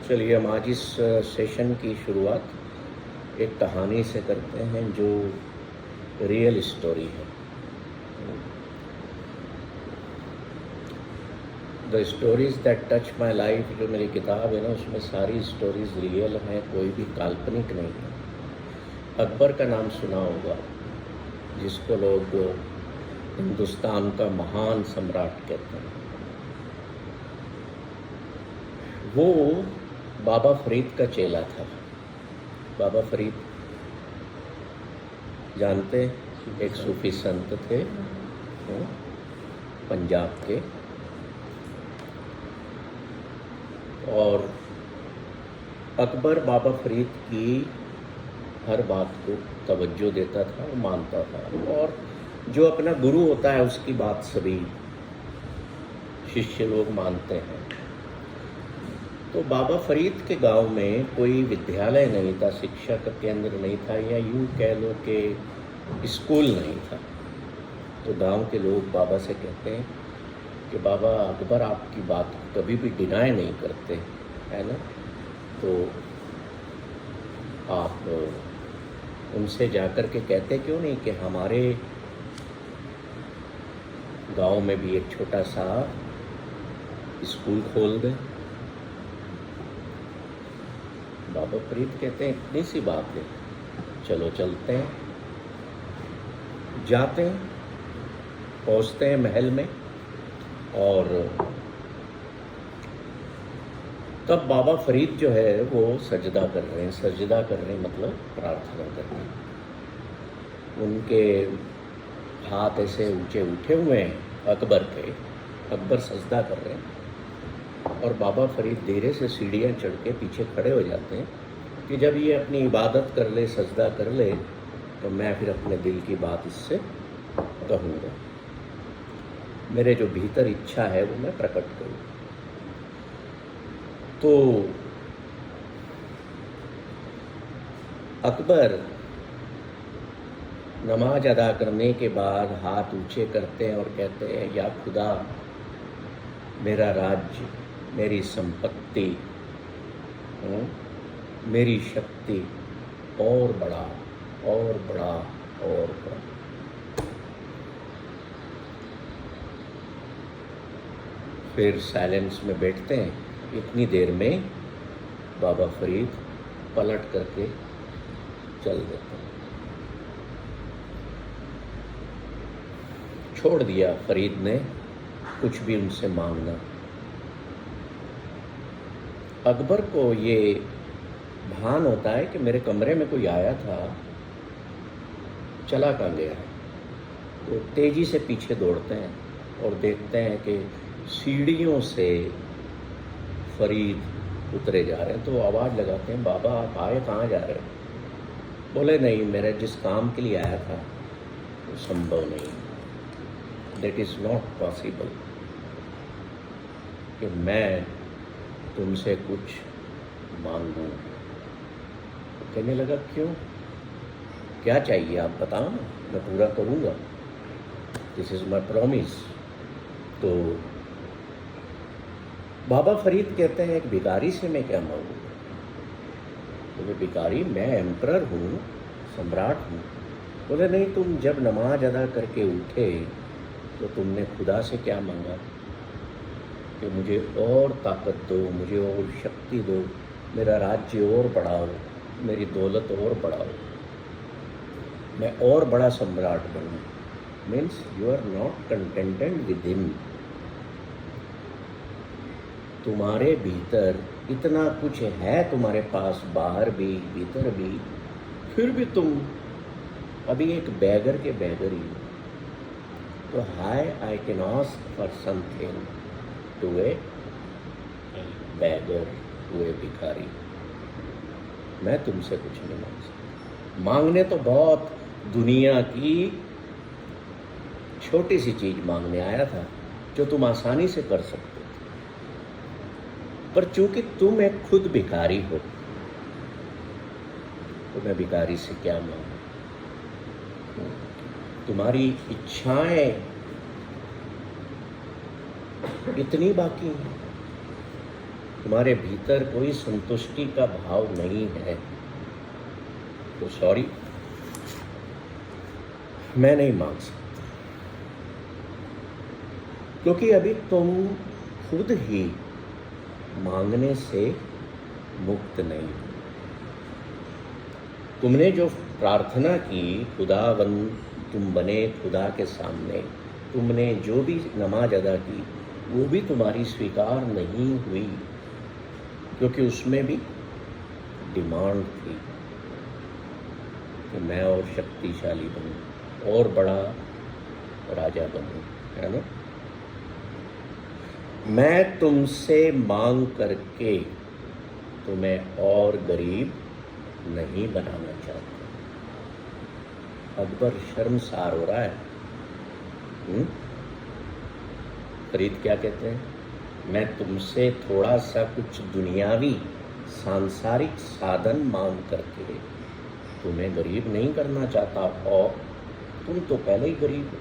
चलिए हम आज इस सेशन की शुरुआत एक कहानी से करते हैं जो रियल स्टोरी है। The stories that touch my life, जो मेरी किताब है ना, उसमें सारी स्टोरीज़ रियल हैं, कोई भी काल्पनिक नहीं है। अकबर का नाम सुना होगा, जिसको लोग हिंदुस्तान का महान सम्राट कहते हैं। वो बाबा फरीद का चेला था। बाबा फरीद जानते, एक सूफी संत थे पंजाब के, और अकबर बाबा फरीद की हर बात को तवज्जो देता था और मानता था, और जो अपना गुरु होता है उसकी बात सभी शिष्य लोग मानते हैं। तो बाबा फरीद के गांव में कोई विद्यालय नहीं था, शिक्षा का केंद्र नहीं था, या यूँ कह लो कि स्कूल नहीं था। तो गांव के लोग बाबा से कहते हैं कि बाबा, अकबर आपकी बात को कभी भी डिनाई नहीं करते, है ना, तो आप उनसे जाकर के कहते क्यों नहीं कि हमारे गांव में भी एक छोटा सा स्कूल खोल दें। बाबा फरीद कहते हैं इतनी सी बात है, चलो चलते हैं। जाते हैं, पहुंचते हैं महल में, और तब बाबा फरीद जो है वो सजदा कर रहे हैं। सजदा कर रहे हैं मतलब प्रार्थना कर रहे हैं। उनके हाथ ऐसे ऊंचे उठे हुए हैं अकबर के, अकबर सजदा कर रहे हैं, और बाबा फरीद धीरे से सीढ़ियाँ चढ़ के पीछे खड़े हो जाते हैं कि जब ये अपनी इबादत कर ले, सजदा कर ले, तो मैं फिर अपने दिल की बात इससे कहूँगा, मेरे जो भीतर इच्छा है वो मैं प्रकट करूँ। तो अकबर नमाज अदा करने के बाद हाथ ऊंचे करते हैं और कहते हैं, या खुदा, मेरा राज्य, मेरी संपत्ति, मेरी शक्ति और बड़ा और बड़ा और बड़ा। फिर साइलेंस में बैठते हैं। इतनी देर में बाबा फरीद पलट करके चल देते हैं। छोड़ दिया फरीद ने कुछ भी उनसे मांगना। अकबर को ये भान होता है कि मेरे कमरे में कोई आया था, चला कहाँ गया है। तो तेजी से पीछे दौड़ते हैं और देखते हैं कि सीढ़ियों से फरीद उतरे जा रहे हैं। तो आवाज़ लगाते हैं, बाबा आप आए, कहाँ जा रहे हो? बोले, नहीं, मेरे जिस काम के लिए आया था वो संभव नहीं, दैट इज़ नॉट पॉसिबल कि मैं तुमसे कुछ मांगूं। कहने लगा, क्यों, क्या चाहिए आप बताओ ना, मैं पूरा करूँगा, दिस इज़ माई प्रॉमिस। तो बाबा फरीद कहते हैं, एक भिखारी से मैं क्या मांगूँ? बोले, भिखारी, मैं एम्परर हूँ, सम्राट हूँ। बोले, नहीं, तुम जब नमाज अदा करके उठे तो तुमने खुदा से क्या मांगा कि मुझे और ताकत दो, मुझे और शक्ति दो, मेरा राज्य और बढ़ाओ, मेरी दौलत और बढ़ाओ, मैं और बड़ा सम्राट बनूं। Means you are not contented with him. तुम्हारे भीतर इतना कुछ है, तुम्हारे पास बाहर भी भीतर भी, फिर भी तुम अभी एक बैगर के बैगर ही हो। तो हाय, I can ask for something to a beggar, to a भिखारी। मैं तुमसे कुछ नहीं मांग सकता। मांगने तो बहुत दुनिया की छोटी सी चीज मांगने आया था जो तुम आसानी से कर सकते थे, पर चूंकि तुम एक खुद भिखारी हो तो मैं भिखारी से क्या मांगू? तुम्हारी इच्छाएं इतनी बाकी हैं तुम्हारे भीतर कोई संतुष्टि का भाव नहीं है, तो सॉरी, मैं नहीं मांग सकता, क्योंकि अभी तुम खुद ही मांगने से मुक्त नहीं हो। तुमने जो प्रार्थना की, तुम बने खुदा के सामने, तुमने जो भी नमाज अदा की, वो भी तुम्हारी स्वीकार नहीं हुई, क्योंकि उसमें भी डिमांड थी कि मैं और शक्तिशाली बनूं, और बड़ा राजा बनूं, है ना। मैं तुमसे मांग करके तुम्हें और गरीब नहीं बनाना चाहता। अकबर शर्मसार हो रहा है। फरीद क्या कहते हैं? मैं तुमसे थोड़ा सा कुछ दुनियावी सांसारिक साधन मांग करके तुम्हें गरीब नहीं करना चाहता, और तुम तो पहले ही गरीब हो।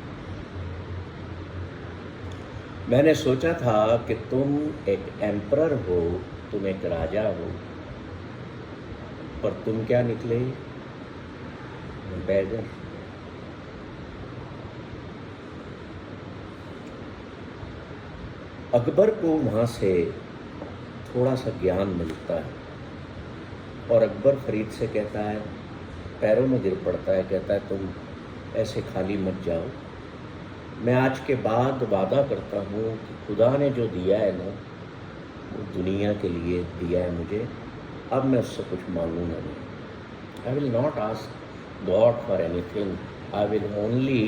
मैंने सोचा था कि तुम एक एम्परर हो, तुम एक राजा हो, पर तुम क्या निकले? बैगर। अकबर को वहाँ से थोड़ा सा ज्ञान मिलता है, और अकबर फरीद से कहता है, पैरों में गिर पड़ता है, कहता है तुम ऐसे खाली मत जाओ। मैं आज के बाद वादा करता हूँ कि खुदा ने जो दिया है ना, वो दुनिया के लिए दिया है मुझे, अब मैं उससे कुछ मांगूंगा नहीं। I will not ask God for anything, I will only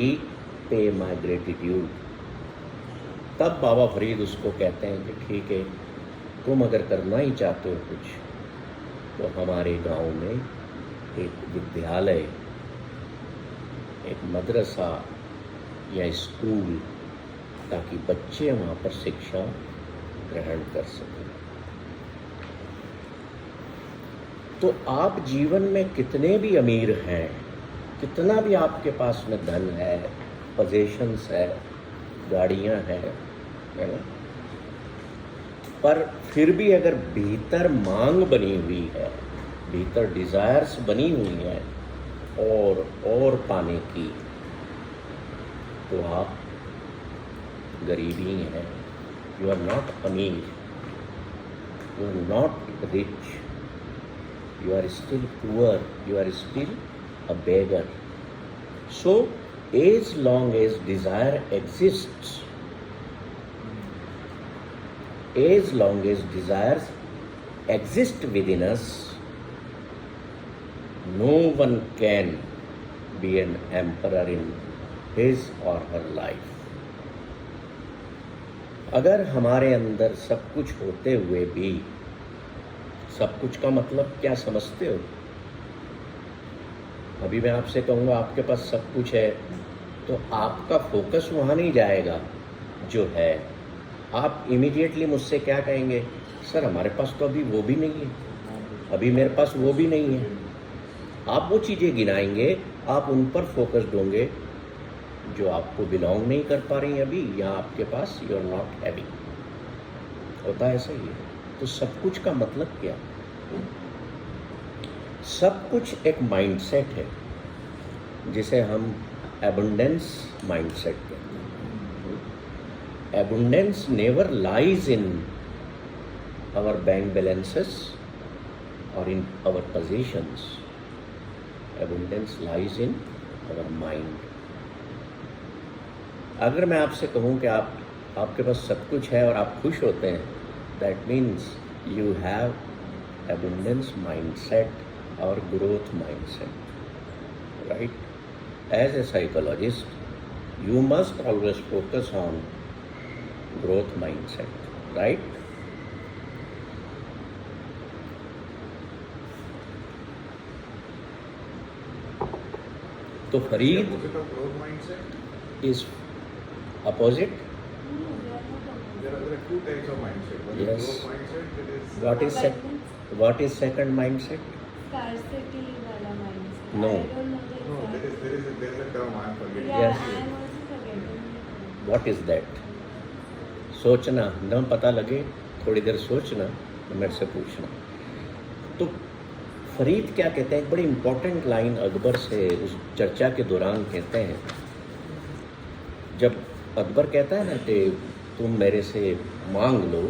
pay my gratitude. तब बाबा फरीद उसको कहते हैं कि ठीक है, तुम अगर करना ही चाहते हो कुछ, तो हमारे गांव में एक विद्यालय, एक मदरसा या स्कूल, ताकि बच्चे वहाँ पर शिक्षा ग्रहण कर सकें। तो आप जीवन में कितने भी अमीर हैं, कितना भी आपके पास में धन है, पोजीशंस है, गाड़ियाँ हैं, है ना, पर फिर भी अगर भीतर मांग बनी हुई है, भीतर डिज़ायर्स बनी हुई हैं और पाने की, तो आप गरीबी हैं। यू आर नॉट अमीर, you are not rich, you are still poor, you are still a beggar. So as long as desire exists, as long as desires exist within us, no one can be an emperor in his or her life. अगर हमारे अंदर सब कुछ होते हुए भी, सब कुछ का मतलब क्या समझते हो? अभी मैं आपसे कहूँगा आपके पास सब कुछ है, तो आपका फोकस वहाँ नहीं जाएगा जो है। आप इमीडिएटली मुझसे क्या कहेंगे? सर हमारे पास तो अभी वो भी नहीं है, अभी मेरे पास वो भी नहीं है। आप वो चीज़ें गिनाएंगे, आप उन पर फोकस्ड होंगे जो आपको बिलोंग नहीं कर पा रही अभी, या आपके पास यू आर नॉट हैविंग। होता है ऐसा ही है। तो सब कुछ का मतलब क्या? सब कुछ एक माइंडसेट है, जिसे हम एबंडेंस माइंडसेट कहते हैं। Abundance never lies in our bank balances और in our positions. Abundance lies in our mind. अगर मैं आपसे कहूँ कि आपके पास सब कुछ है और आप खुश होते हैं, that means you have abundance mindset or growth mindset, right? As a psychologist, you must always focus on growth mindset, right? तो Farid is opposite. There are two types of mindset. One Yes. is growth mindset, that is What is second mindset? Scarcity wala mindset. No. I don't know the no, exact. there is a term I am forgetting. Yeah, Yes. I am also forgetting. What is that? सोचना, न पता लगे, थोड़ी देर सोचना, मेरे से पूछना। तो फरीद क्या कहते हैं, एक बड़ी इम्पोर्टेंट लाइन अकबर से उस चर्चा के दौरान कहते हैं, जब अकबर कहता है ना कि तुम मेरे से मांग लो,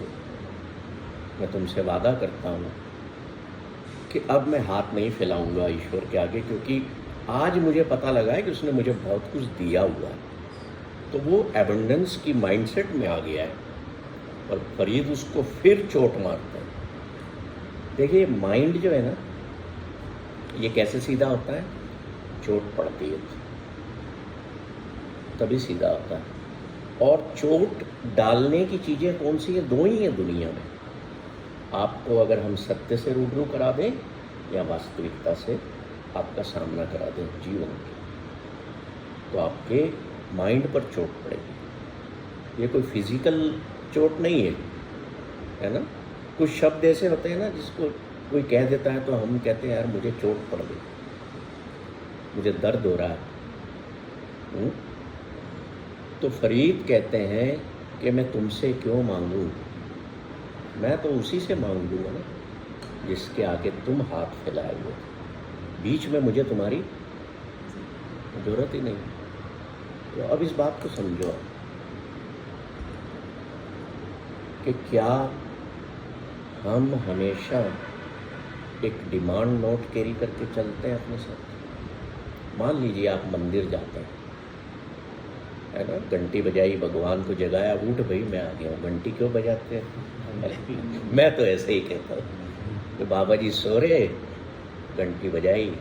मैं तुमसे वादा करता हूँ कि अब मैं हाथ नहीं फैलाऊंगा ईश्वर के आगे, क्योंकि आज मुझे पता लगा है कि उसने मुझे बहुत कुछ दिया हुआ है। तो वो एबंडेंस की माइंडसेट में आ गया है और फरीद उसको फिर चोट मारता है। देखिए माइंड जो है ना, ये कैसे सीधा होता है, चोट पड़ती है तभी सीधा होता है। और चोट डालने की चीज़ें कौन सी है, दो ही हैं दुनिया में। आपको अगर हम सत्य से रूबरू करा दें या वास्तविकता से आपका सामना करा दें जीवन में, तो आपके माइंड पर चोट पड़ेगी। ये कोई फिजिकल चोट नहीं है ना। कुछ शब्द ऐसे होते हैं ना जिसको कोई कह देता है तो हम कहते हैं यार मुझे चोट पड़ गई, मुझे दर्द हो रहा है। तो फरीद कहते हैं कि मैं तुमसे क्यों मांगूं, मैं तो उसी से मांग लूँगा ना जिसके आगे तुम हाथ फैलाए हुए, बीच में मुझे तुम्हारी ज़रूरत ही नहीं। तो अब इस बात को समझो कि क्या हम हमेशा एक डिमांड नोट कैरी करके चलते हैं अपने साथ। मान लीजिए आप मंदिर जाते हैं, है ना, घंटी बजाई, भगवान को जगाया, उठ भाई मैं आ गया हूँ। घंटी क्यों बजाते हैं? मैं तो ऐसे ही कहता हूँ कि बाबा जी सो रहे, घंटी बजाई,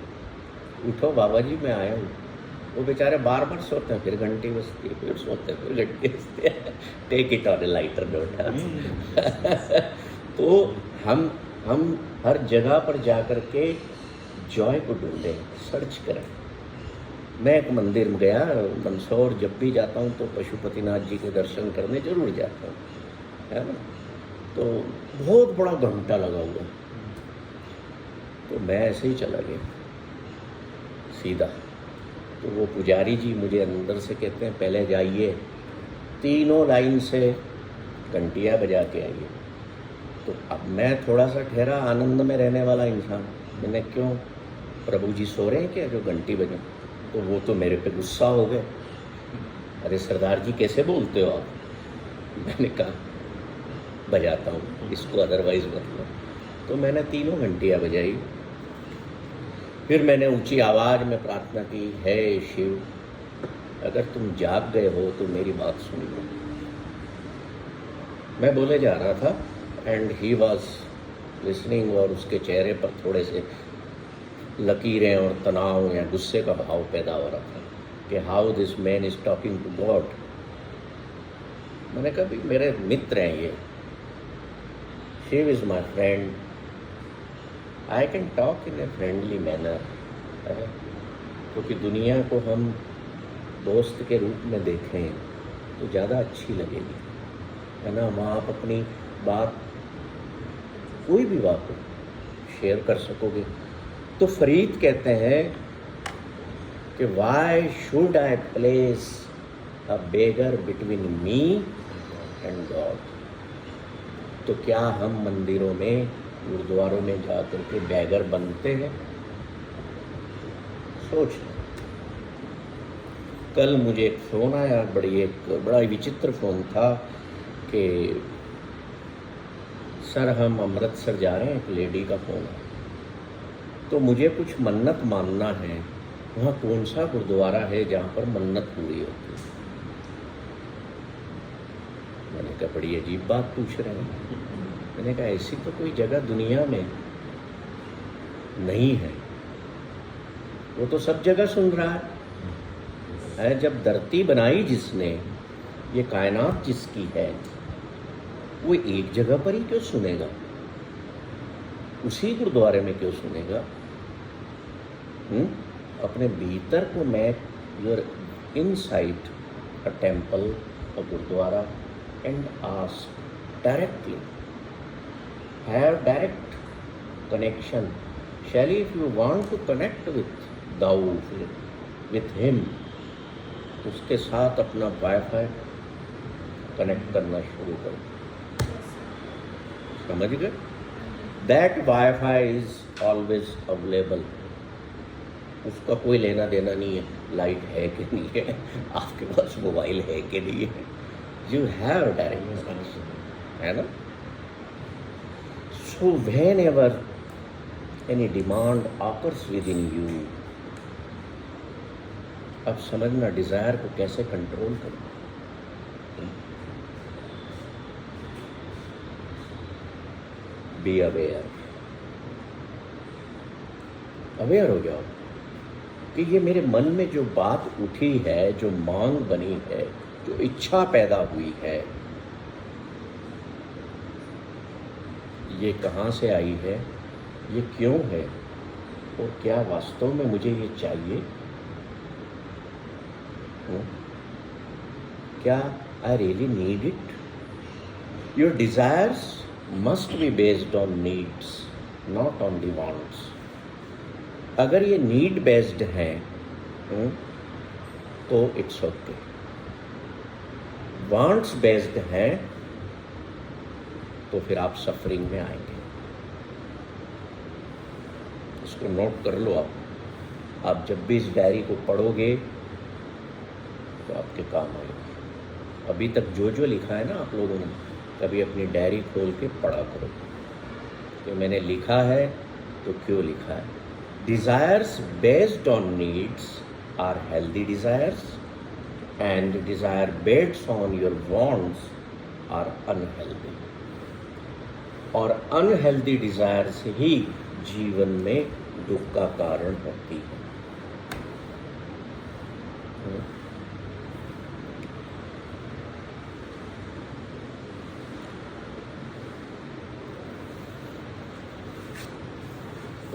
उठो बाबा जी मैं आया हूँ। वो बेचारे बार बार सोते हैं, फिर घंटी बजती है, फिर सोते हैं, फिर घंटी बजती है। Take it on a lighter note. तो हम हर जगह पर जा कर के जॉय को ढूंढें, सर्च करें। मैं एक मंदिर में गया मंदसौर, जब भी जाता हूँ तो पशुपतिनाथ जी के दर्शन करने जरूर जाता हूँ, है ना। तो बहुत बड़ा घंटा लगा हुआ, तो मैं ऐसे ही चला गया सीधा। तो वो पुजारी जी मुझे अंदर से कहते हैं पहले जाइए, तीनों लाइन से घंटियाँ बजा के आइए। तो अब मैं थोड़ा सा ठहरा, आनंद में रहने वाला इंसान, मैंने क्यों, प्रभु जी सो रहे हैं क्या जो घंटी बजे? तो वो तो मेरे पे गुस्सा हो गए, अरे सरदार जी कैसे बोलते हो आप? मैंने कहा बजाता हूँ, इसको अदरवाइज मतलब। तो मैंने तीनों घंटियाँ बजाई, फिर मैंने ऊंची आवाज़ में प्रार्थना की, हे शिव अगर तुम जाग गए हो तो मेरी बात सुन लो। मैं बोले जा रहा था एंड ही वॉज लिसनिंग, और उसके चेहरे पर थोड़े से लकीरें और तनाव या गुस्से का भाव पैदा हो रहा था कि how this man is talking to God. मैंने कहा भी मेरे मित्र हैं ये, Shiv is my friend, I can talk in a friendly manner, क्योंकि दुनिया को हम दोस्त के रूप में देखें तो ज़्यादा अच्छी लगेगी, है ना। वहाँ आप अपनी बात, कोई भी बात हो, शेयर कर सकोगे। तो फरीद कहते हैं कि why should I place a beggar between me and God. तो क्या हम मंदिरों में, गुरुद्वारों में जा कर के बैगर बनते हैं? सोच। कल मुझे एक फ़ोन आया, बड़ा विचित्र फ़ोन था कि सर हम अमृतसर जा रहे हैं, एक लेडी का फ़ोन है, तो मुझे कुछ मन्नत मानना है, वहाँ कौन सा गुरुद्वारा है जहाँ पर मन्नत पूरी होती है? मैंने कहा बड़ी अजीब बात पूछ रहे हैं। मैंने कहा ऐसी तो कोई जगह दुनिया में नहीं है, वो तो सब जगह सुन रहा है। जब धरती बनाई जिसने, ये कायनात जिसकी है, वो एक जगह पर ही क्यों सुनेगा? उसी गुरुद्वारे में क्यों सुनेगा? अपने भीतर को map your inside a temple, a gurdwara, and ask directly, have direct connection. Shall if you want to connect with thou, with him, उसके साथ अपना वाईफाई कनेक्ट करना शुरू करो। समझ गए? That wifi is always available. उसका कोई लेना देना नहीं है लाइट है कि नहीं है, आपके पास मोबाइल है कि नहीं है, यू हैव डायरेक्ट कनेक्शन, है ना। So when ever any demand occurs with in you, अब समझना डिजायर को कैसे कंट्रोल करना। बी अवेयर, अवेयर हो जाओ कि ये मेरे मन में जो बात उठी है, जो मांग बनी है, जो इच्छा पैदा हुई है, ये कहाँ से आई है, ये क्यों है, और क्या वास्तव में मुझे ये चाहिए। क्या I really need it. Your desires must be based on needs, not on the wants. अगर ये नीड बेस्ड है तो इट्स ओके, वांट्स बेस्ड है तो फिर आप सफरिंग में आएंगे। इसको नोट कर लो आप जब भी इस डायरी को पढ़ोगे तो आपके काम आएगी। अभी तक जो जो लिखा है ना आप लोगों ने, कभी अपनी डायरी खोल के पढ़ा करो कि मैंने लिखा है तो क्यों लिखा है। Desires based on needs are healthy desires, and desire based on your wants are unhealthy. और अनहेल्दी डिजायर्स ही जीवन में दुख का कारण होती है।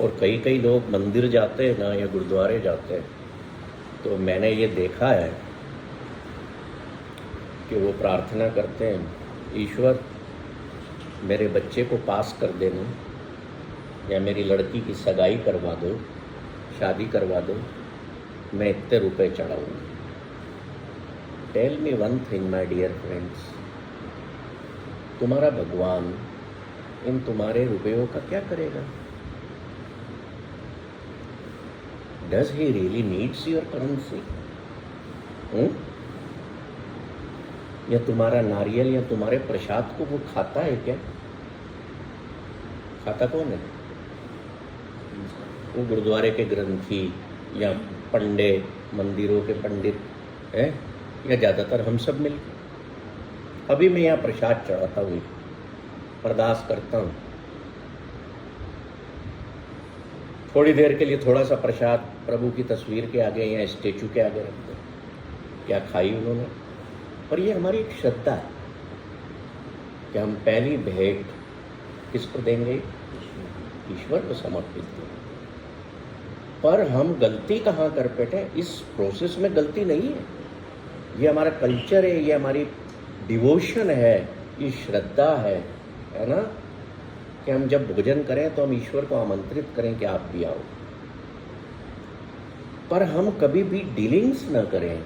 और कई कई लोग मंदिर जाते हैं ना, या गुरुद्वारे जाते हैं, तो मैंने ये देखा है कि वो प्रार्थना करते हैं, ईश्वर मेरे बच्चे को पास कर देना, या मेरी लड़की की सगाई करवा दो, शादी करवा दो, मैं इतने रुपए चढ़ाऊंगा। Tell me one thing my dear friends, तुम्हारा भगवान इन तुम्हारे रुपयों का क्या करेगा? Does he really needs your currency? या तुम्हारा नारियल या तुम्हारे प्रसाद को वो खाता है क्या? खाता कौन है? वो गुरुद्वारे के ग्रंथी या पंडित, मंदिरों के पंडित है, या ज़्यादातर हम सब मिलकर। अभी मैं यहाँ प्रसाद चढ़ाता हूँ, अरदास करता हूँ, थोड़ी देर के लिए थोड़ा सा प्रसाद प्रभु की तस्वीर के आगे या स्टेचू के आगे रख दो, क्या खाई उन्होंने। पर ये हमारी एक श्रद्धा है कि हम पहली भेंट किसको देंगे? ईश्वर को समर्पित देंगे। पर हम गलती कहाँ कर बैठे? इस प्रोसेस में गलती नहीं है, ये हमारा कल्चर है, ये हमारी डिवोशन है, ये श्रद्धा है ना, कि हम जब भोजन करें तो हम ईश्वर को आमंत्रित करें कि आप भी आओ। पर हम कभी भी डीलिंग्स ना करें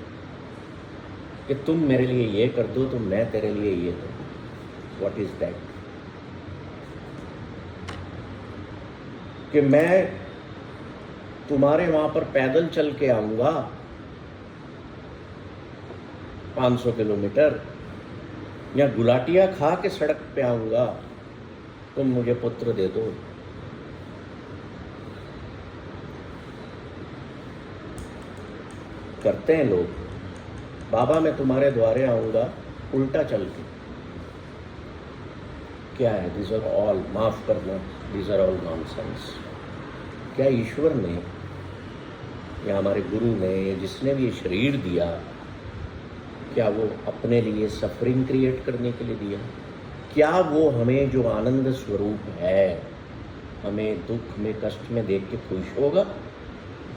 कि तुम मेरे लिए ये कर दो तो मैं तेरे लिए ये कर दूँ। What is that? कि मैं तुम्हारे वहां पर पैदल चल के आऊंगा 500 किलोमीटर, या गुलाटियां खा के सड़क पे आऊंगा, तुम मुझे पुत्र दे दो। करते हैं लोग, बाबा मैं तुम्हारे द्वारे आऊंगा उल्टा चल के। क्या है? दिस आर ऑल, माफ करना, दिस आर ऑल नॉनसेंस। क्या ईश्वर ने या हमारे गुरु ने या जिसने भी ये शरीर दिया, क्या वो अपने लिए सफरिंग क्रिएट करने के लिए दिया? क्या वो हमें जो आनंद स्वरूप है, हमें दुख में कष्ट में देख के खुश होगा,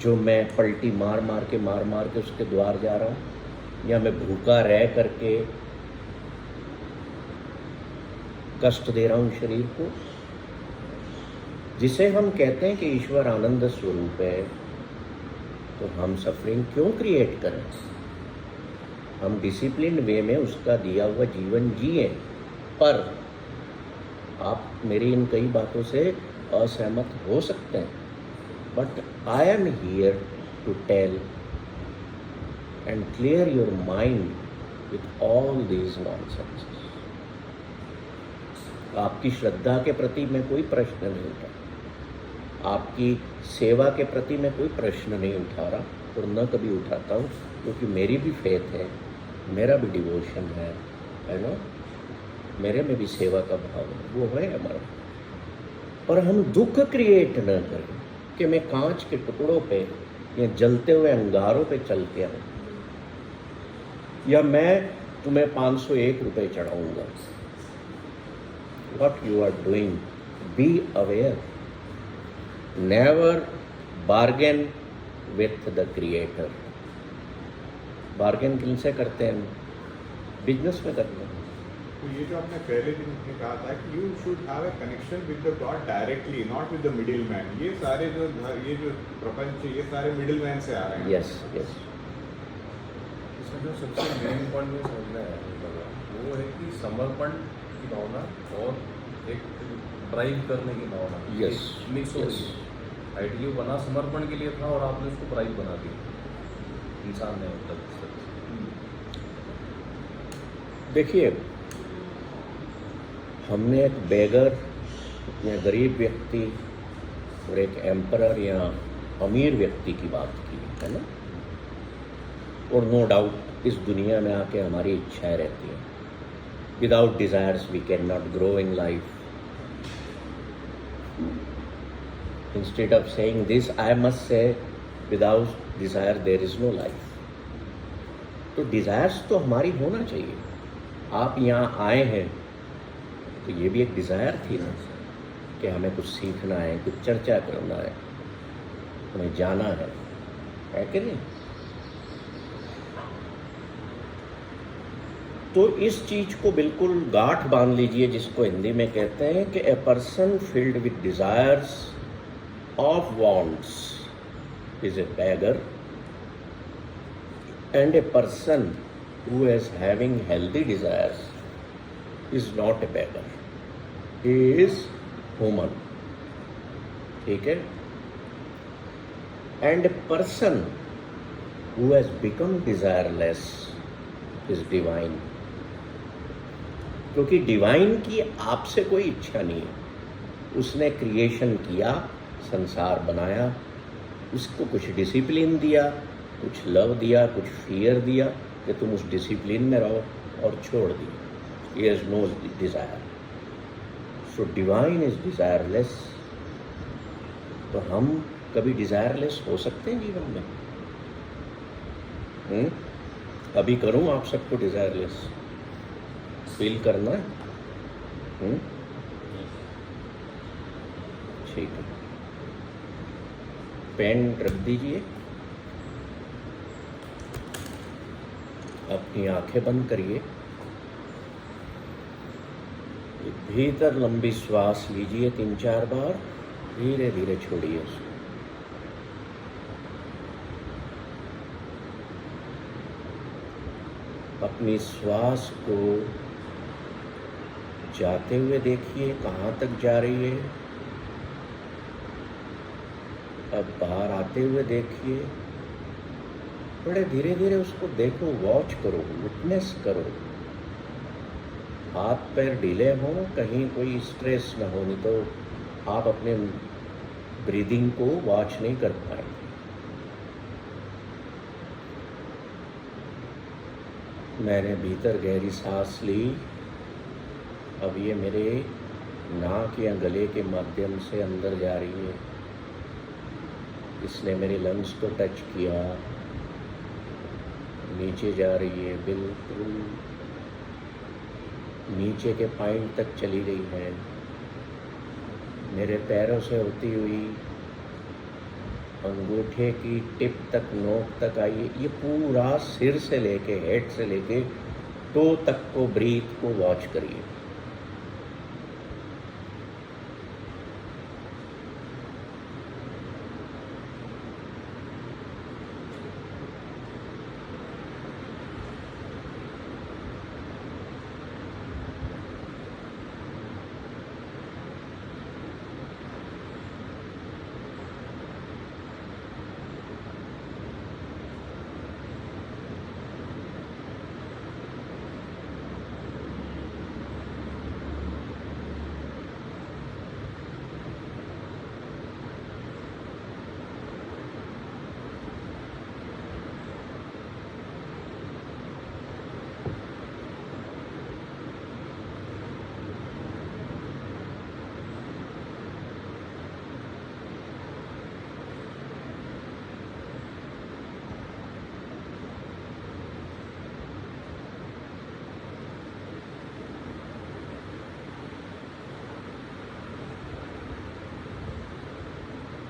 जो मैं पलटी मार मार के उसके द्वार जा रहा हूँ, या मैं भूखा रह करके कष्ट दे रहा हूँ शरीर को? जिसे हम कहते हैं कि ईश्वर आनंद स्वरूप है, तो हम सफरिंग क्यों क्रिएट करें? हम डिसिप्लिन वे में उसका दिया हुआ जीवन जिए, पर आप मेरी इन कई बातों से असहमत हो सकते हैं, but I am here to tell and clear your mind with all these nonsense. आपकी श्रद्धा के प्रति मैं कोई प्रश्न नहीं उठा, आपकी सेवा के प्रति मैं कोई प्रश्न नहीं उठा रहा और न कभी उठाता हूँ, क्योंकि मेरी भी फेथ है, मेरा भी डिवोशन है नो, मेरे में भी सेवा का भाव है, वो है हमारा। पर हम दुख क्रिएट न करें कि मैं कांच के टुकड़ों पे या जलते हुए अंगारों पे चल के आऊँ, या मैं तुम्हें 501 रुपये चढ़ाऊँगा। What you are doing, be aware. Never bargain with the creator. Bargain किनसे करते हैं हम? बिजनेस में करते हैं। तो ये जो आपने पहले दिन में कहा था कि you should have a connection with the God directly, not with the middle man. ये सारे जो प्रपंच है, ये सारे मिडिल मैन से आ रहे हैं। Yes yes. इसमें जो सबसे मेन पॉइंट में समझना है वो है कि समर्पण की भावना और एक ड्राइव करने की भावना, Yes, मिक्स हो yes. गई। आइडियल बना समर्पण के लिए था और आपने उसको ड्राइव बना दिया इंसान ने। मतलब देखिए, हमने एक बेगर या गरीब व्यक्ति और एक एम्परर या अमीर व्यक्ति की बात की है ना, और नो डाउट इस दुनिया में आके हमारी इच्छाएं रहती हैं। Without desires we can not grow in life. Instead of saying this I must say without desire there is no life. तो डिजायर्स तो हमारी होना चाहिए। आप यहाँ आए हैं तो ये भी एक डिजायर थी ना, कि हमें कुछ सीखना है, कुछ चर्चा करना है, हमें जाना है कि नहीं? तो इस चीज को बिल्कुल गांठ बांध लीजिए, जिसको हिंदी में कहते हैं कि a person filled with desires of wants is a bagger, and a person who is having healthy desires is not a beggar, he is human, ठीक है? And a person who has become desireless is divine, क्योंकि divine की आपसे कोई इच्छा नहीं है। उसने क्रिएशन किया, संसार बनाया, उसको कुछ डिसिप्लिन दिया, कुछ लव दिया, कुछ फियर दिया कि तुम उस डिसिप्लिन में रहो, और छोड़ दी। He has no desire. So divine is desireless. तो हम कभी डिजायरलेस हो सकते हैं जीवन में? अभी करूं आप सबको डिजायरलेस फील करना है? ठीक है, पेन रख दीजिए, अपनी आंखें बंद करिए, भीतर लंबी श्वास लीजिए 3-4 बार, धीरे धीरे छोड़िए उसको। अपनी श्वास को जाते हुए देखिए कहाँ तक जा रही है। अब बाहर आते हुए देखिए, बड़े धीरे धीरे उसको देखो, वॉच करो, विटनेस करो। हाथ पैर ढीले हों, कहीं कोई स्ट्रेस ना हो, नहीं तो आप अपने ब्रीदिंग को वॉच नहीं कर पाएंगे। मैंने भीतर गहरी सांस ली, अब ये मेरे नाक या गले के माध्यम से अंदर जा रही है। इसने मेरे लंग्स को टच किया, नीचे जा रही है, बिल्कुल नीचे के पॉइंट तक चली गई है। मेरे पैरों से होती हुई अंगूठे की टिप तक, नोक तक आई है। ये पूरा सिर से लेके, हेड से लेके टो तक को ब्रीथ को वॉच करिए।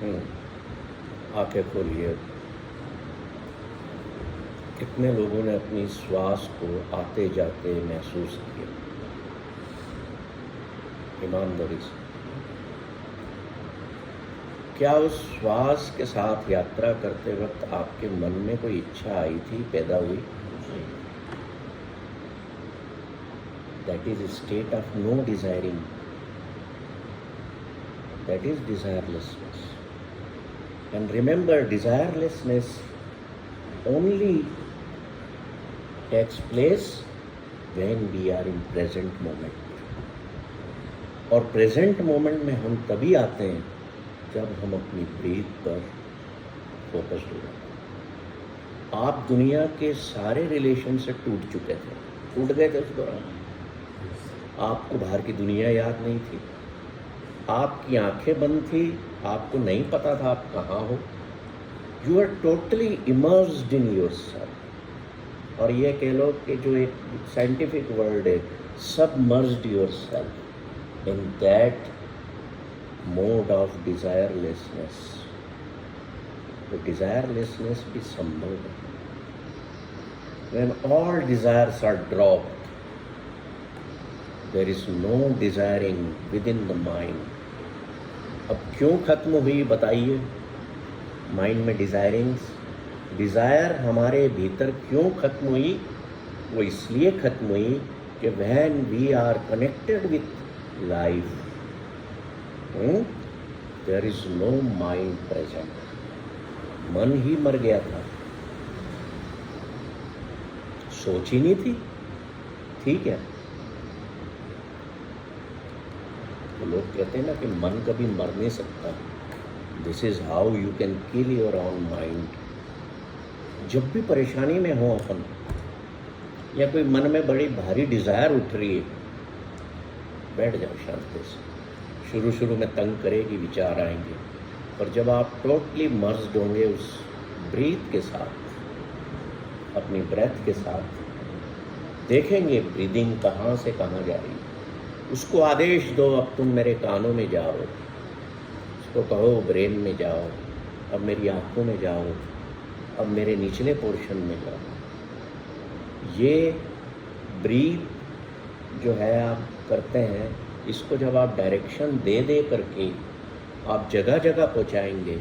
आंखें खोलिए। कितने लोगों ने अपनी श्वास को आते जाते महसूस किया? ईमानदारी से क्या उस श्वास के साथ यात्रा करते वक्त आपके मन में कोई इच्छा आई थी, पैदा हुई? That is state of no desiring, that is desirelessness. And remember, desirelessness only takes place when we are in present moment. और प्रेजेंट मोमेंट में हम तभी आते हैं जब हम अपनी ब्रीथ पर फोकस हो जाते हैं। आप दुनिया के सारे रिलेशन से टूट चुके थे, टूट गए थे उस दौरान। आपको बाहर की दुनिया याद नहीं थी, आपकी आंखें बंद थी, आपको नहीं पता था आप कहाँ हो। You are totally immersed in your self. और ये कह लो कि जो एक साइंटिफिक वर्ड है, submerged your self in that mode of desirelessness. तो डिजायरलेसनेस भी संभव है। When all desires are dropped, there is no desiring within the mind. अब क्यों खत्म हुई बताइए? माइंड में डिज़ायर हमारे भीतर क्यों खत्म हुई? वो इसलिए खत्म हुई कि when we are connected with life, there is no mind present. मन ही मर गया था, सोच ही नहीं थी। ठीक है, तो लोग कहते हैं ना कि मन कभी मर नहीं सकता। This is how you can kill your own mind. जब भी परेशानी में हो अपन, या कोई मन में बड़ी भारी डिजायर उठ रही है, बैठ जाओ शांति से। शुरू में तंग करेगी, विचार आएंगे, पर जब आप टोटली मर्ज्ड होंगे उस ब्रीथ के साथ, अपनी ब्रेथ के साथ, देखेंगे ब्रीदिंग कहाँ से कहाँ जा रही है। उसको आदेश दो, अब तुम मेरे कानों में जाओ, उसको कहो ब्रेन में जाओ, अब मेरी आँखों में जाओ, अब मेरे निचले पोर्शन में जाओ। ये ब्रीथ जो है आप करते हैं, इसको जब आप डायरेक्शन दे दे करके आप जगह जगह पहुँचाएंगे,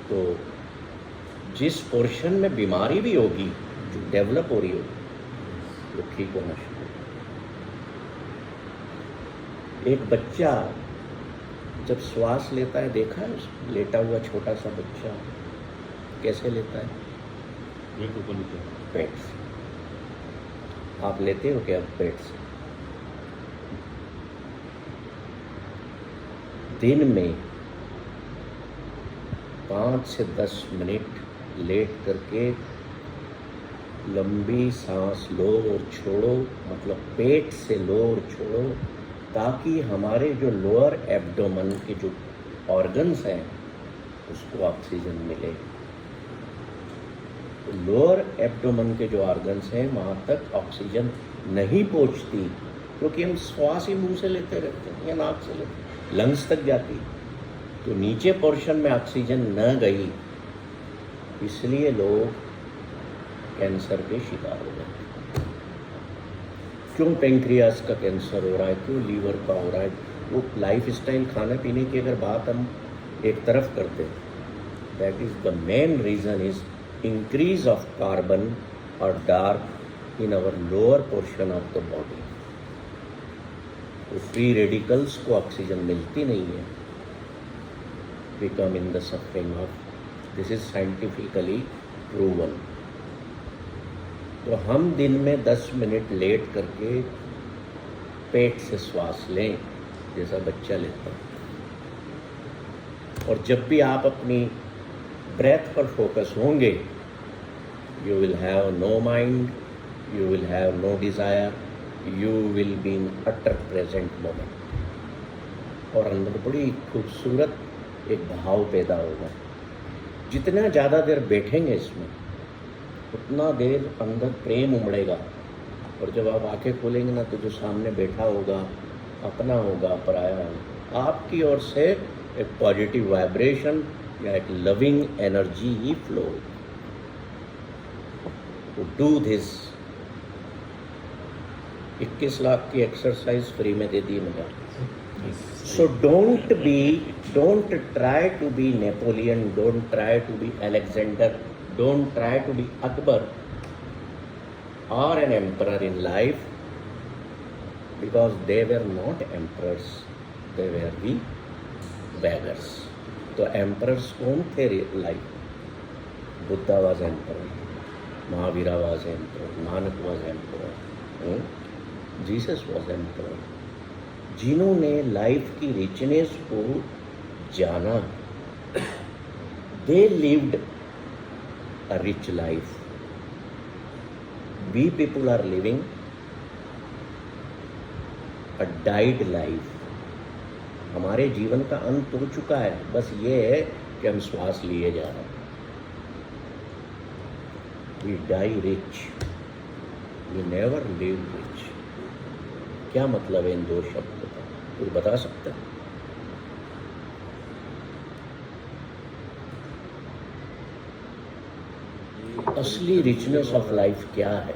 तो जिस पोर्शन में बीमारी भी होगी, जो डेवलप हो रही होगी, वो ठीक होना शुरू। एक बच्चा जब श्वास लेता है, देखा है उसको, लेटा हुआ छोटा सा बच्चा कैसे लेता है? पेट से। आप लेते हो क्या पेट से? दिन में 5 से 10 मिनट लेट करके लंबी सांस लो और छोड़ो, मतलब पेट से लो और छोड़ो, ताकि हमारे जो लोअर एब्डोमेन के जो ऑर्गन्स हैं उसको ऑक्सीजन मिले। तो लोअर एब्डोमेन के जो ऑर्गन्स हैं वहाँ तक ऑक्सीजन नहीं पहुँचती, क्योंकि हम श्वास ही मुंह से लेते रहते हैं या नाक से लेते हैं, लंग्स तक जाती, तो नीचे पोर्शन में ऑक्सीजन न गई, इसलिए लोग कैंसर के शिकार हो गए। क्यों पेंक्रियास का कैंसर हो रहा है, क्यों लीवर का हो रहा है? वो लाइफ स्टाइल, खाने पीने की अगर बात हम एक तरफ करते हैं, that is the main reason is increase of carbon और dark in our lower portion of the body. तो फ्री रेडिकल्स को ऑक्सीजन मिलती नहीं है, we come in the suffering of, this is scientifically proven. तो हम दिन में 10 मिनट लेट करके पेट से श्वास लें, जैसा बच्चा लेता है। और जब भी आप अपनी ब्रेथ पर फोकस होंगे, you will have no mind, you will have no desire, you will be in utter present moment. और अंदर बड़ी खूबसूरत एक भाव पैदा होगा। जितना ज़्यादा देर बैठेंगे इसमें, उतना देर अंदर प्रेम उमड़ेगा। और जब आप आंखें खोलेंगे ना, तो जो सामने बैठा होगा अपना होगा, पराया होगा। आपकी ओर से एक पॉजिटिव वाइब्रेशन या एक लविंग एनर्जी ही flow to do this. 21 lakh की एक्सरसाइज फ्री में दे दी मुझे। So don't try to be Napoleon, don't try to be Alexander, don't try to be Akbar or an emperor in life, because they were not emperors, they were the beggars. तो emperors कौन थे life? Buddha was emperor, Mahavira was emperor, Nanak was emperor, Jesus was emperor। जिन्होंने life की richness को जाना, they lived a rich life. We people are living a died life. हमारे जीवन का अंत हो चुका है, बस ये है कि हम श्वास लिए जा रहे हैं। We die rich, we never live rich. क्या मतलब है इन दो शब्दों का? कोई बता सकता है? असली रिचनेस ऑफ लाइफ क्या है?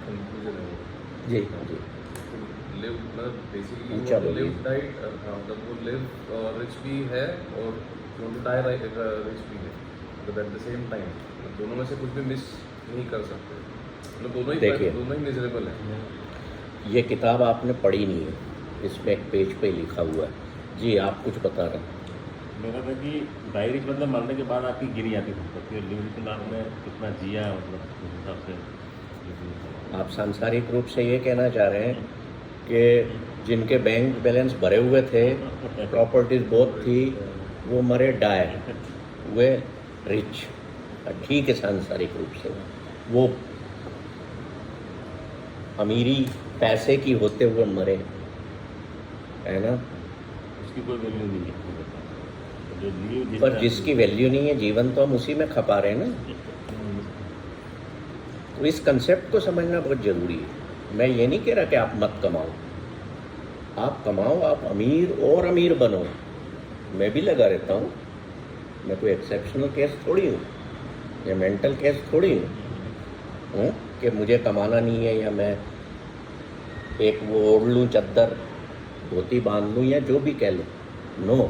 कंफ्यूजन है वो। जी जी, लिव मतलब बेसिकली ऊंचा लिव बोलिए। डाइट, मतलब वो लिव रिच भी है और वांट टू डाई रिच भी है, but at the same time दोनों में से कुछ भी मिस नहीं कर सकते, मतलब देखिए। दोनों ही मिजरेबल है। ये किताब आपने पढ़ी नहीं है, इसमें एक पेज पे लिखा हुआ है। जी आप कुछ बता रहे हैं? मेरा था कि डायरी मतलब मरने के बाद आपकी गिनी आती थी, फिर लिविंग में आपने कितना जिया, मतलब उस हिसाब से। आप सांसारिक रूप से ये कहना चाह रहे हैं कि जिनके बैंक बैलेंस भरे हुए थे, प्रॉपर्टीज बहुत थी, वो मरे डाय, वे रिच। ठीक है, सांसारिक रूप से वो अमीरी पैसे की होते हुए मरे, है ना? उसकी कोई वैल्यू नहीं है जो लिव पर जिसकी वैल्यू नहीं है, जीवन तो हम उसी में खपा रहे हैं ना। तो इस कंसेप्ट को समझना बहुत ज़रूरी है। मैं ये नहीं कह रहा कि आप मत कमाओ, आप कमाओ, आप अमीर और अमीर बनो। मैं भी लगा रहता हूँ, मैं कोई एक्सेप्शनल केस थोड़ी हूँ, या मेंटल केस थोड़ी हूँ कि मुझे कमाना नहीं है, या मैं एक वो ओढ़ लूँ चद्दर, धोती बांध लूँ, या जो भी कह लूँ। No,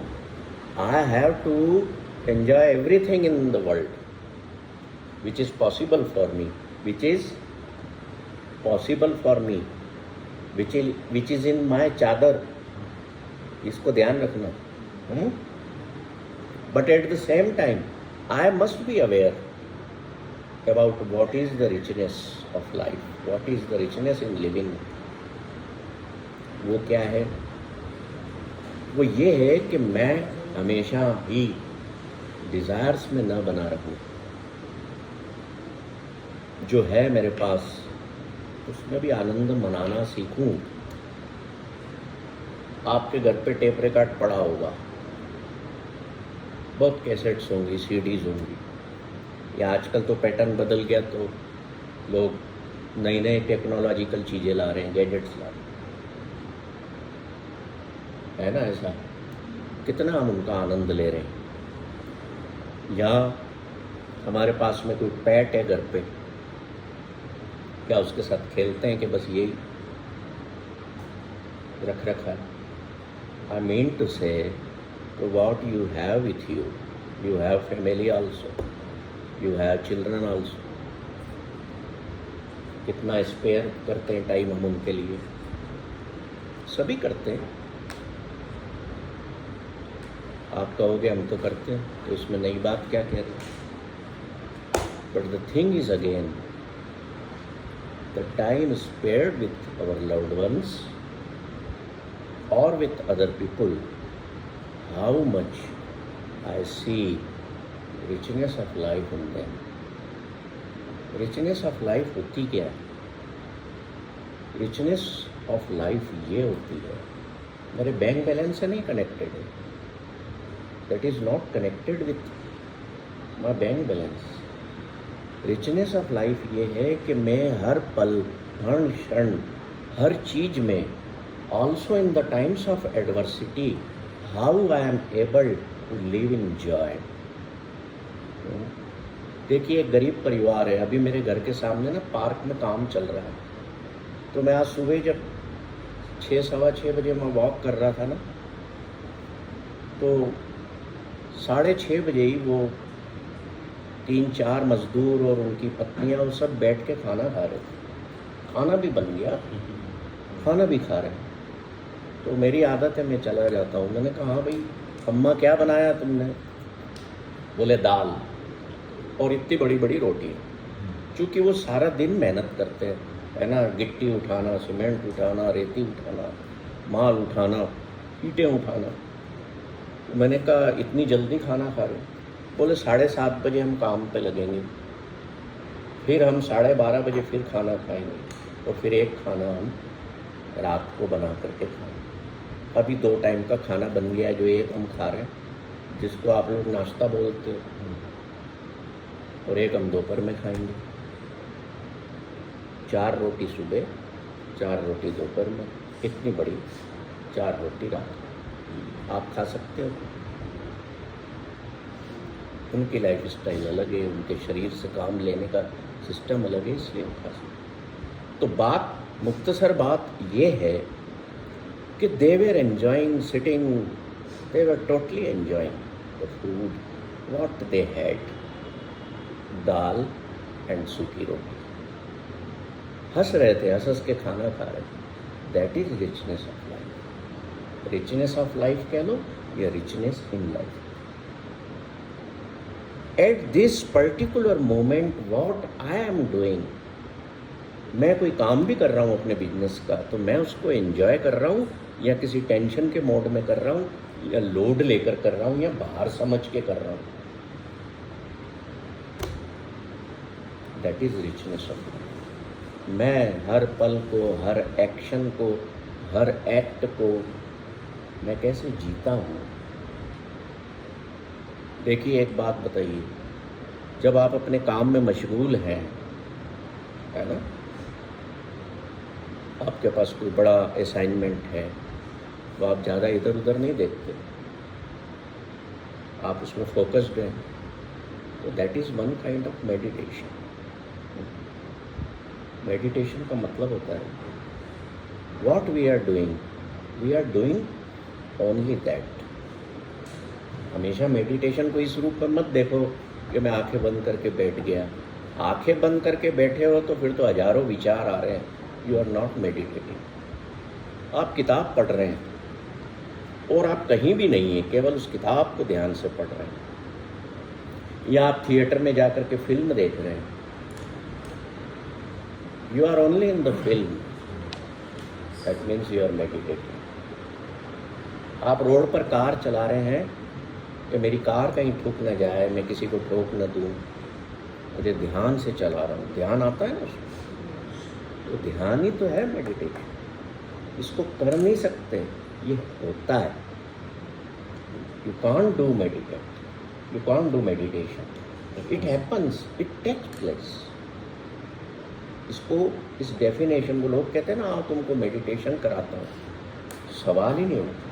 I have to enjoy everything in the world which is possible for me, which is possible for me, which is in my चादर। इसको ध्यान रखना। But at the same time, I must be aware about what is the richness of life, what is the richness in living। वो क्या है? वो ये है कि मैं हमेशा ही डिज़ायर्स में न बना रहूं। जो है मेरे पास उसमें भी आनंद मनाना सीखूं। आपके घर पे टेप रिकॉर्ड पड़ा होगा, बहुत कैसेट्स होंगी, सीडीज होंगी, या आजकल तो पैटर्न बदल गया, तो लोग नई नई टेक्नोलॉजिकल चीज़ें ला रहे हैं, गैजेट्स ला रहे हैं, है ना? ऐसा कितना हम उनका आनंद ले रहे हैं। या हमारे पास में कोई पैट है घर पे, क्या उसके साथ खेलते हैं कि बस यही रख रखा है? आई मीन टू से what you have with you, you have family also, you have children also. कितना स्पेयर करते हैं टाइम हम उनके लिए? सभी करते हैं। आप कहोगे हम तो करते हैं, तो इसमें नई बात क्या कह रहे? But the thing is again the time spared with our loved ones or with other people, how much I see richness of life in them। richness of life होती क्या है? richness of life ये होती है, मेरे bank balance से नहीं connected है, that is not connected with my bank balance. Richness of life ये है कि मैं हर पल, हर क्षण, हर चीज़ में also in the times of adversity, how I am able to live in joy. देखिए एक गरीब परिवार है, अभी मेरे घर के सामने ना पार्क में काम चल रहा है, तो मैं आज सुबह जब 6-6:15 बजे मैं वॉक कर रहा था ना, तो 6:30 बजे ही वो 3-4 मजदूर और उनकी पत्नियां वो सब बैठ के खाना खा रहे थे। खाना भी बन गया, खाना भी खा रहे हैं। तो मेरी आदत है मैं चला जाता हूँ। मैंने कहा हाँ भाई अम्मा क्या बनाया तुमने? बोले दाल और इतनी बड़ी बड़ी रोटी। क्योंकि वो सारा दिन मेहनत करते हैं, है ना, गिट्टी उठाना, सीमेंट उठाना, रेती उठाना, माल उठाना, ईंटें उठाना। तो मैंने कहा इतनी जल्दी खाना खा रहे? बोले 7:30 बजे हम काम पे लगेंगे, फिर हम 12:30 बजे फिर खाना खाएंगे और फिर एक खाना हम रात को बना करके खाएंगे। अभी 2 टाइम का खाना बन गया, जो एक हम खा रहे हैं, जिसको आप लोग नाश्ता बोलते हो, और एक हम दोपहर में खाएंगे। 4 रोटी सुबह, 4 रोटी दोपहर में, इतनी बड़ी 4 रोटी रात को आप खा सकते हो। उनकी लाइफ स्टाइल अलग है, उनके शरीर से काम लेने का सिस्टम अलग है, इसलिए हम खा सकते। तो बात, मुख्तसर बात ये है कि they were enjoying sitting, they were totally enjoying the food what they had, dal and सूखी रोटी। हंस रहे थे, हंस हंस के खाना खा रहे थे। That is richness of life. Richness of life कह लो या richness in life. At this particular moment what I am doing, मैं कोई काम भी कर रहा हूँ अपने बिजनेस का, तो मैं उसको एंजॉय कर रहा हूँ या किसी टेंशन के मोड में कर रहा हूँ या लोड लेकर कर रहा हूँ या बाहर समझ के कर रहा हूँ। That is richness of life. मैं हर पल को, हर एक्शन को, हर एक्ट को मैं कैसे जीता हूँ। देखिए एक बात बताइए, जब आप अपने काम में मशगूल हैं, है ना, आपके पास कोई बड़ा असाइनमेंट है, तो आप ज़्यादा इधर उधर नहीं देखते, आप उसमें फोकस्ड हैं। तो that is one kind of meditation. Meditation का मतलब होता है what we are doing only that. हमेशा मेडिटेशन को इस रूप में मत देखो कि मैं आंखें बंद करके बैठ गया। आंखें बंद करके बैठे हो तो फिर तो हजारों विचार आ रहे हैं, यू आर नॉट मेडिटेटिंग। आप किताब पढ़ रहे हैं और आप कहीं भी नहीं है, केवल उस किताब को ध्यान से पढ़ रहे हैं, या आप थिएटर में जाकर के फिल्म देख रहे हैं, you are only in the film, that means you are meditating. आप रोड पर कार चला रहे हैं कि मेरी कार कहीं ठुक न जाए, मैं किसी को ठोक न दूँ, मुझे ध्यान से चला रहा हूँ। ध्यान आता है ना उसमें, तो ध्यान ही तो है मेडिटेशन। इसको कर नहीं सकते, ये होता है। You can't do meditate, you can't do meditation, it happens, it takes place. इसको, इस डेफिनेशन को लोग कहते हैं ना, तुमको मेडिटेशन कराता हूँ, सवाल ही नहीं होता,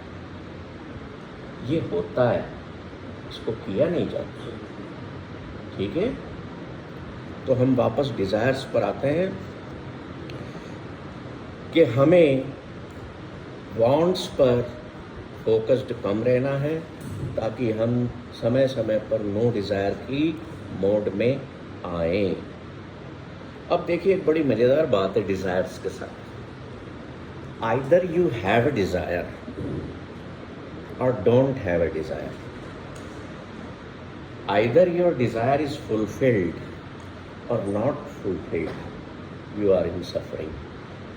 ये होता है, इसको किया नहीं जाता। ठीक है, तो हम वापस डिज़ायर्स पर आते हैं कि हमें वांट्स पर फोकस्ड कम रहना है, ताकि हम समय समय पर नो डिज़ायर की मोड में आए। अब देखिए एक बड़ी मज़ेदार बात है डिज़ायर्स के साथ। Either you have a desire or don't have a desire. Either your desire is fulfilled or not fulfilled, you are in suffering.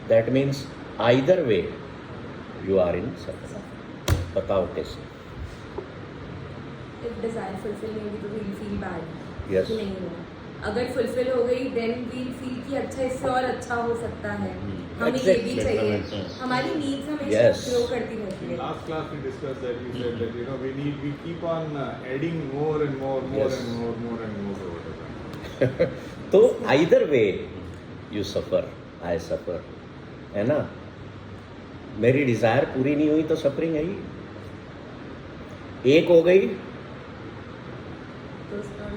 That means either way you are in suffering. बताओ कैसे? If desire fulfill नहीं होगी तो we'll feel bad. Yes. कि नहीं हुआ। अगर fulfill हो गई then we'll feel कि अच्छा, इससे और अच्छा हो सकता है, हमें ये भी Exactly. चाहिए। हमारी needs हमेशा Yes. grow करती रहती है। Last class we discussed that you said that we keep on adding more and more Yes. and more over the time. तो either way you suffer, I suffer, है ना। मेरी डिज़ायर पूरी नहीं हुई तो सफरिंग है ही। एक हो गई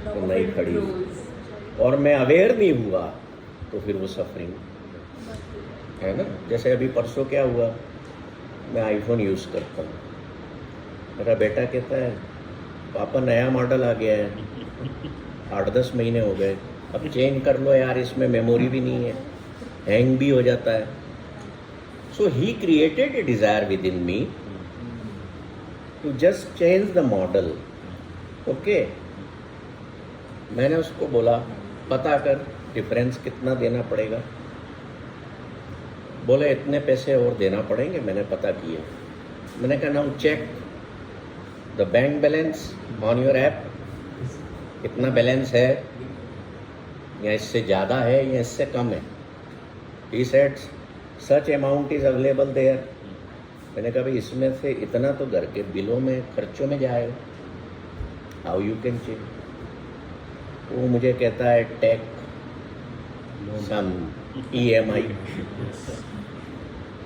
तो नहीं खड़ी और मैं अवेयर नहीं हुआ तो फिर वो सफरिंग है ना। जैसे अभी परसों क्या हुआ, मैं आईफोन यूज़ करता हूँ, मेरा बेटा कहता है पापा नया मॉडल आ गया है, 8-10 महीने हो गए, अब चेंज कर लो यार, इसमें मेमोरी भी नहीं है, हैंग भी हो जाता है। So he created a desire within me to just change the model. Okay, मैंने उसको बोला पता कर डिफरेंस कितना देना पड़ेगा। बोले इतने पैसे और देना पड़ेंगे। मैंने पता किए, मैंने कहा now check the bank balance on your app, इतना बैलेंस है या इससे ज़्यादा है या इससे कम है। He said such amount is available there. मैंने कहा भाई इसमें से इतना तो घर के बिलों में खर्चों में जाएगा, हाउ यू कैन चेंज। वो मुझे कहता है टेक सम EMI।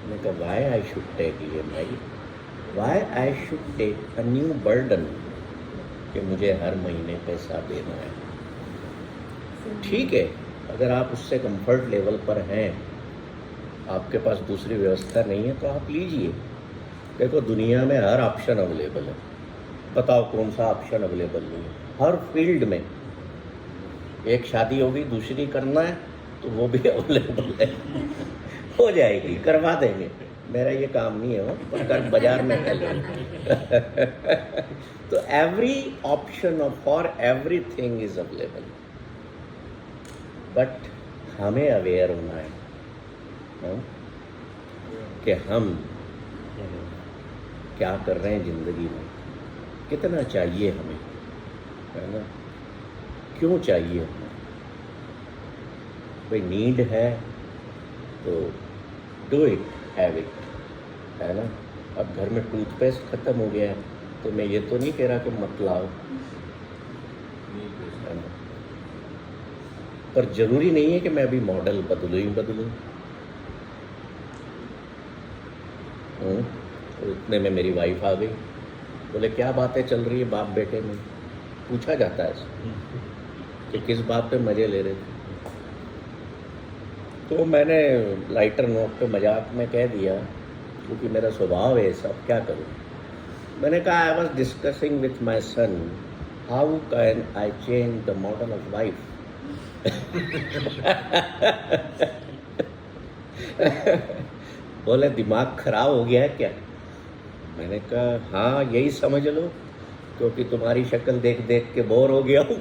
मैंने कहा why I should take EMI, why I should take a new burden कि मुझे हर महीने पैसा देना है। ठीक है, अगर आप उससे कंफर्ट लेवल पर हैं, आपके पास दूसरी व्यवस्था नहीं है तो आप लीजिए। देखो दुनिया में हर ऑप्शन अवेलेबल है, बताओ कौन सा ऑप्शन अवेलेबल नहीं है। हर फील्ड में, एक शादी होगी दूसरी करना है तो वो भी अवेलेबल है, हो जाएगी, करवा देंगे। मेरा ये काम नहीं है वो, पर कर बाजार में है तो every option of for everything is available, but हमें अवेयर होना है कि हम क्या कर रहे हैं ज़िंदगी में, कितना चाहिए हमें, है ना, क्यों चाहिए हमें। भाई नीड है तो डू इट, हैव इट, है ना। अब घर में टूथपेस्ट ख़त्म हो गया है तो मैं ये तो नहीं कह रहा कि मत लाओ, है ना। पर ज़रूरी नहीं है कि मैं अभी मॉडल बदलूँ ही बदलूँ। तो इतने में मेरी वाइफ आ गई, बोले क्या बातें चल रही है बाप बेटे में। पूछा जाता है कि किस बात पे मज़े ले रहे थे। तो मैंने लाइटर नोट पे मजाक में कह दिया, क्योंकि मेरा स्वभाव है ऐसा, क्या करूँ। मैंने कहा I was discussing with my son how can I change the model of wife. बोले दिमाग खराब हो गया है क्या। मैंने कहा हाँ यही समझ लो, क्योंकि तुम्हारी शक्ल देख देख के बोर हो गया हूँ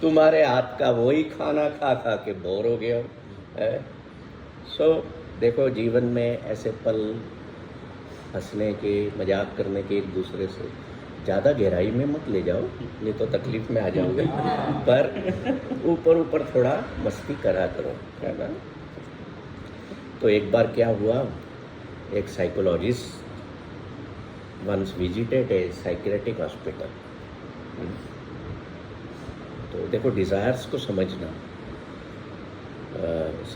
तुम्हारे हाथ का वही खाना खा खा के बोर हो गया हूँ। सो देखो जीवन में ऐसे पल हंसने के, मजाक करने के एक दूसरे से, ज़्यादा गहराई में मत ले जाओ नहीं तो तकलीफ में आ जाओगे, पर ऊपर ऊपर थोड़ा मस्ती करा करो, है ना। तो एक बार क्या हुआ, एक psychologist once visited a psychiatric hospital. तो देखो डिज़ायर्स को समझना,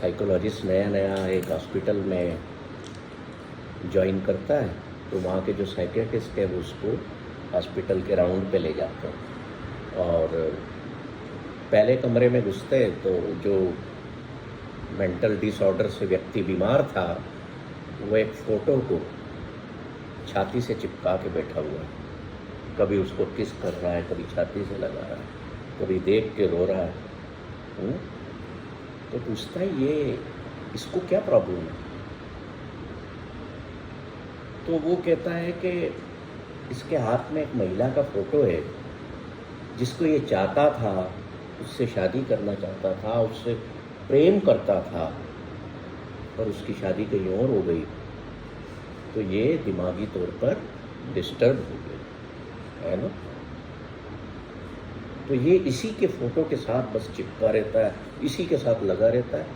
साइकोलॉजिस्ट नया नया एक हॉस्पिटल में ज्वाइन करता है तो वहाँ के जो साइकियाट्रिस्ट है वो उसको हॉस्पिटल के राउंड पे ले जाते हैं, और पहले कमरे में घुसते तो जो मेंटल डिसऑर्डर से व्यक्ति बीमार था वो एक फ़ोटो को छाती से चिपका के बैठा हुआ है, कभी उसको किस कर रहा है, कभी छाती से लगा रहा है, कभी देख के रो रहा है। तो पूछता है ये इसको क्या प्रॉब्लम है। तो वो कहता है कि इसके हाथ में एक महिला का फ़ोटो है जिसको ये चाहता था, उससे शादी करना चाहता था, उससे प्रेम करता था, पर उसकी शादी कहीं और हो गई, तो ये दिमागी तौर पर डिस्टर्ब हो गया, है ना। तो ये इसी के फ़ोटो के साथ बस चिपका रहता है, इसी के साथ लगा रहता है,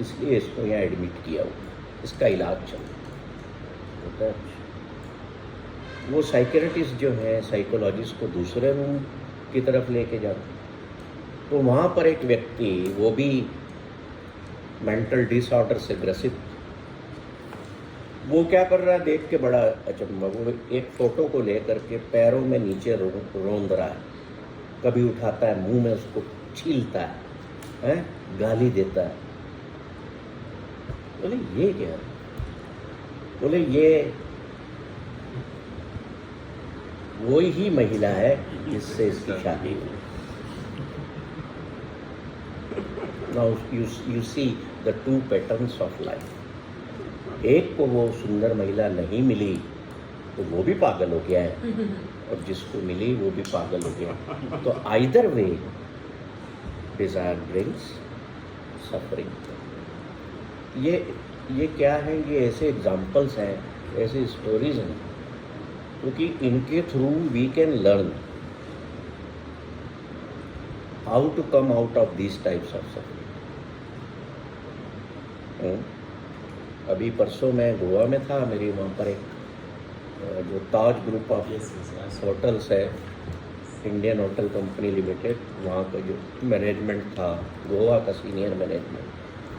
इसलिए इसको यहाँ एडमिट किया हुआ, इसका इलाज चल होता है। वो साइकियाट्रिस्ट जो है साइकोलॉजिस्ट को दूसरे रूम की तरफ लेके जाते, तो वहाँ पर एक व्यक्ति, वो भी मेंटल डिसऑर्डर से ग्रसित वो क्या कर रहा है देख के बड़ा अचंभा, वो एक फोटो को लेकर के पैरों में नीचे रोंद रहा है, कभी उठाता है मुंह में उसको छीलता है, गाली देता है। बोले ये क्या है? बोले ये वो ही महिला है जिससे इसकी शादी हुई। Now you see the two patterns of life. एक को वो सुंदर महिला नहीं मिली तो वो भी पागल हो गया है, और जिसको मिली वो भी पागल हो गया। तो either way desire brings suffering. ये क्या है? ये ऐसे एग्जाम्पल्स हैं, ऐसे स्टोरीज हैं, क्योंकि इनके through we can learn how to come out of this types of suffering. अभी परसों मैं गोवा में था, मेरी वहाँ पर एक जो ताज ग्रुप ऑफ होटल्स है, इंडियन होटल कंपनी लिमिटेड, वहाँ का जो मैनेजमेंट था, गोवा का सीनियर मैनेजमेंट,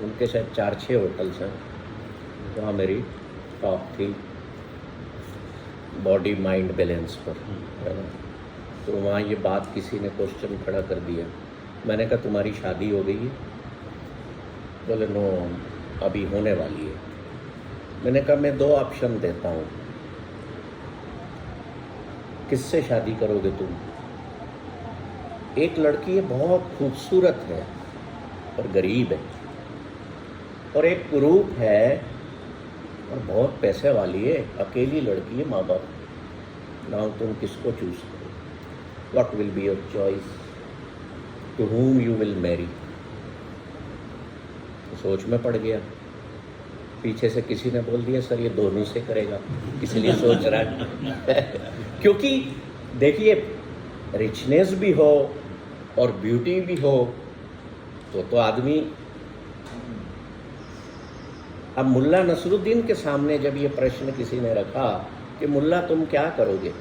उनके शायद 4-6 होटल्स हैं, वहाँ मेरी टॉप थी बॉडी माइंड बैलेंस पर, है ना। तो वहाँ ये बात किसी ने क्वेश्चन खड़ा कर दिया, मैंने कहा तुम्हारी शादी हो गई है? बोले नो, अभी होने वाली है। मैंने कहा मैं 2 ऑप्शन देता हूँ, किससे शादी करोगे तुम? एक लड़की है बहुत खूबसूरत है और गरीब है, और एक ग्रुप है और बहुत पैसे वाली है, अकेली लड़की है, माँ बाप। नाउ तुम किसको चूज करो? What will be your choice? To whom you will marry? सोच में पड़ गया। पीछे से किसी ने बोल दिया सर ये दोनों से करेगा, इसलिए सोच रहा है। क्योंकि देखिए रिचनेस भी हो और ब्यूटी भी हो तो आदमी, अब मुल्ला नसरुद्दीन के सामने जब ये प्रश्न किसी ने रखा कि मुल्ला तुम क्या करोगे,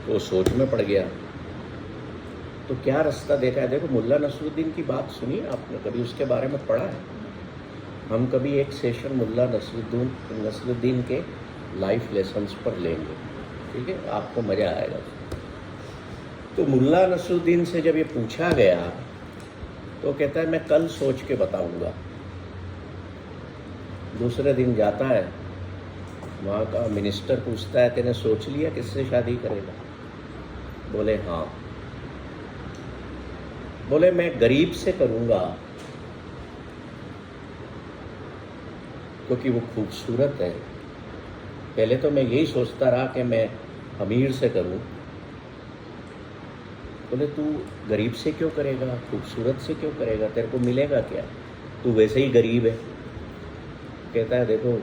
तो सोच में पड़ गया। तो क्या रास्ता देखा है? देखो मुल्ला नसरुद्दीन की बात सुनी आपने, कभी उसके बारे में पढ़ा है? हम कभी एक सेशन मुल्ला नसरुद्दीन के लाइफ लेसन्स पर लेंगे, ठीक है, आपको मज़ा आएगा। तो मुल्ला नसरुद्दीन से जब ये पूछा गया तो कहता है मैं कल सोच के बताऊंगा। दूसरे दिन जाता है, वहाँ का मिनिस्टर पूछता है तेने सोच लिया किससे शादी करेगा? बोले हाँ। बोले मैं गरीब से करूँगा क्योंकि वो खूबसूरत है। पहले तो मैं यही सोचता रहा कि मैं अमीर से करूँ। बोले तू गरीब से क्यों करेगा, खूबसूरत से क्यों करेगा, तेरे को मिलेगा क्या, तू वैसे ही गरीब है। कहता है देखो,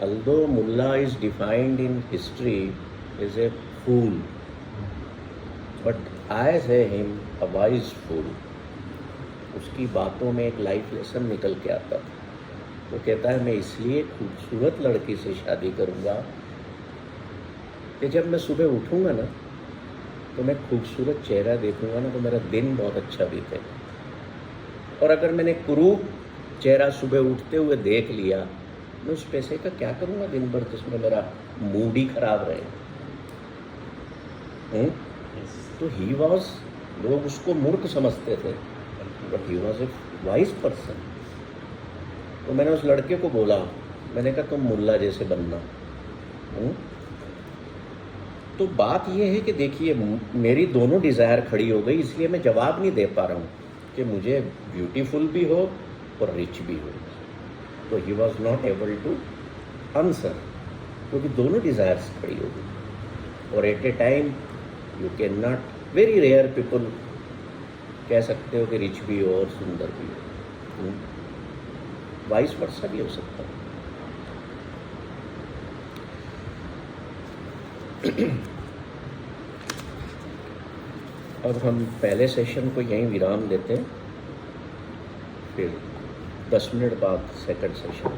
although Mullah is defined in history as a fool, but I say him a wise fool. उसकी बातों में एक लाइफ लेसन निकल के आता था। वो कहता है मैं इसलिए खूबसूरत लड़की से शादी करूँगा कि जब मैं सुबह उठूँगा ना तो मैं खूबसूरत चेहरा देखूँगा ना तो मेरा दिन बहुत अच्छा बीतेगा। और अगर मैंने कुरूप चेहरा सुबह उठते हुए देख लिया, मैं उस पैसे का क्या करूँगा दिन भर जिसमें मेरा मूड ही खराब रहे। तो ही वॉज, लोग उसको मूर्ख समझते थे, but he was a wise person. तो मैंने उस लड़के को बोला, मैंने कहा तुम मुल्ला जैसे बनना। तो बात यह है कि देखिए मेरी दोनों डिज़ायर खड़ी हो गई, इसलिए मैं जवाब नहीं दे पा रहा हूँ कि मुझे ब्यूटीफुल भी हो और रिच भी हो। तो he was not able to answer क्योंकि दोनों डिज़ायर्स खड़ी हो गई। और at a time you can not, very rare people कह सकते हो कि रिच भी हो और सुंदर भी हो, वाइस वर्सा भी हो सकता है। अब हम पहले सेशन को यहीं विराम देते हैं, फिर 10 मिनट बाद सेकंड सेशन।